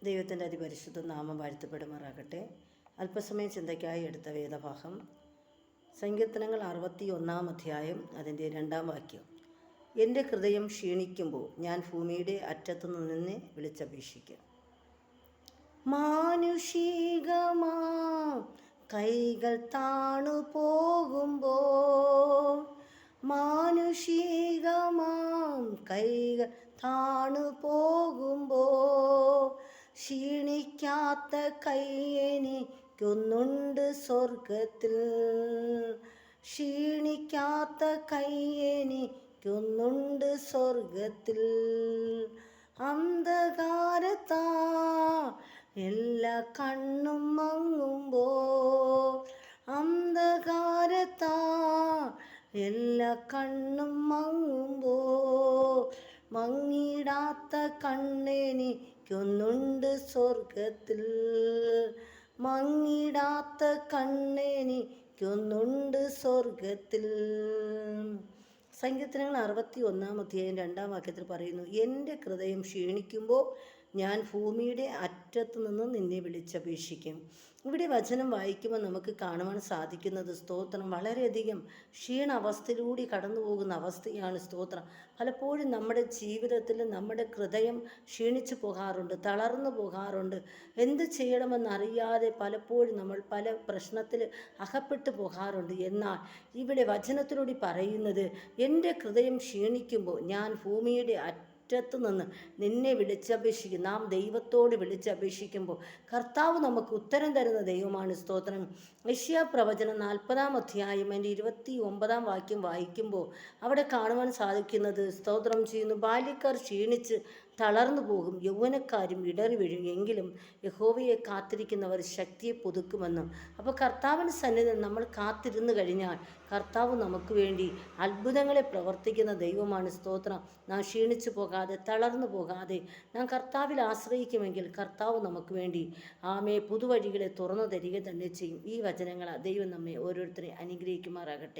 ദൈവത്തിൻ്റെ അതിപരിശുദ്ധ നാമം വാഴ്ത്തപ്പെടുമാറാകട്ടെ. അല്പസമയം ചിന്തയ്ക്കായി എടുത്ത വേദഭാഗം സങ്കീർത്തനങ്ങൾ 61 അധ്യായം അതിൻ്റെ 2 വാക്യം. എൻ്റെ ഹൃദയം ക്ഷീണിക്കുമ്പോൾ ഞാൻ ഭൂമിയുടെ അറ്റത്തു നിന്നെ വിളിച്ചപേക്ഷിക്കും. മാനുഷികമാ കൈകൾ താണു പോകുമ്പോൾ, മാനുഷികമാം കൈകൾ താണു പോകുമ്പോൾ, ക്ഷീണിക്കാത്ത കൈയെനിക്കൊന്നുണ്ട് സ്വർഗത്തിൽ, ക്ഷീണിക്കാത്ത കൈയെനിക്കൊന്നുണ്ട് സ്വർഗത്തിൽ. അന്ധകാരത്താ എല്ലാ കണ്ണും മങ്ങുമ്പോൾ, അന്ധകാരത്താ എല്ലാ കണ്ണും മങ്ങുമ്പോൾ, മങ്ങിടാത്ത കണ്ണെനിക്കൊന്നുണ്ട് സ്വർഗത്തിൽ, മങ്ങിടാത്ത കണ്ണെനിക്കൊന്നുണ്ട് സ്വർഗത്തിൽ. സങ്കീർത്തനങ്ങൾ 61 അധ്യായം 2 വാക്യത്തിൽ പറയുന്നു, എൻ്റെ ഹൃദയം ക്ഷീണിക്കുമ്പോൾ ഞാൻ ഭൂമിയുടെ അറ്റത്ത് നിന്ന് നിന്നെ വിളിച്ചപേക്ഷിക്കും. ഇവിടെ വചനം വായിക്കുമ്പോൾ നമുക്ക് കാണുവാൻ സാധിക്കുന്നത് സ്തോത്രം വളരെയധികം ക്ഷീണാവസ്ഥയിലൂടെ കടന്നു പോകുന്ന അവസ്ഥയാണ് സ്തോത്രം. പലപ്പോഴും നമ്മുടെ ജീവിതത്തിൽ നമ്മുടെ ഹൃദയം ക്ഷീണിച്ചു പോകാറുണ്ട്, തളർന്നു പോകാറുണ്ട്. എന്ത് ചെയ്യണമെന്നറിയാതെ പലപ്പോഴും നമ്മൾ പല പ്രശ്നത്തിൽ അകപ്പെട്ടു പോകാറുണ്ട്. എന്നാൽ ഇവിടെ വചനത്തിലൂടെ പറയുന്നത്, എൻ്റെ ഹൃദയം ക്ഷീണിക്കുമ്പോൾ ഞാൻ ഭൂമിയുടെ അറ്റത്ത് നിന്ന് നിന്നെ വിളിച്ചപേക്ഷിക്കും. നാം ദൈവത്തോട് വിളിച്ചപേക്ഷിക്കുമ്പോൾ കർത്താവ് നമുക്ക് ഉത്തരം തരുന്ന ദൈവമാണ് സ്തോത്രം. യെശയ്യാ പ്രവചനം 40 അധ്യായം അതിൻ്റെ 29 വാക്യം വായിക്കുമ്പോൾ അവിടെ കാണുവാൻ സാധിക്കുന്നത് സ്തോത്രം ചെയ്യുന്നു, ബാല്യക്കാർ ക്ഷീണിച്ച് തളർന്നു പോകും, യൗവനക്കാരും ഇടറി വീഴും, എങ്കിലും യഹോവയെ കാത്തിരിക്കുന്നവർ ശക്തിയെ പുതുക്കുമെന്നും. അപ്പോൾ കർത്താവിൻ്റെ സന്നിധിയിൽ നമ്മൾ കാത്തിരുന്ന് കഴിഞ്ഞാൽ കർത്താവ് നമുക്ക് വേണ്ടി അത്ഭുതങ്ങളെ പ്രവർത്തിക്കുന്ന ദൈവമാണ് സ്തോത്രം. നാം ക്ഷീണിച്ചു പോകാതെ തളർന്നു പോകാതെ നാം കർത്താവിൽ ആശ്രയിക്കുമെങ്കിൽ കർത്താവ് നമുക്ക് വേണ്ടി പുതുവഴികളെ തുറന്നു തരിക തന്നെ ചെയ്യും. ഈ വചനങ്ങൾ ദൈവം നമ്മെ ഓരോരുത്തരെ അനുഗ്രഹിക്കുമാറാകട്ടെ.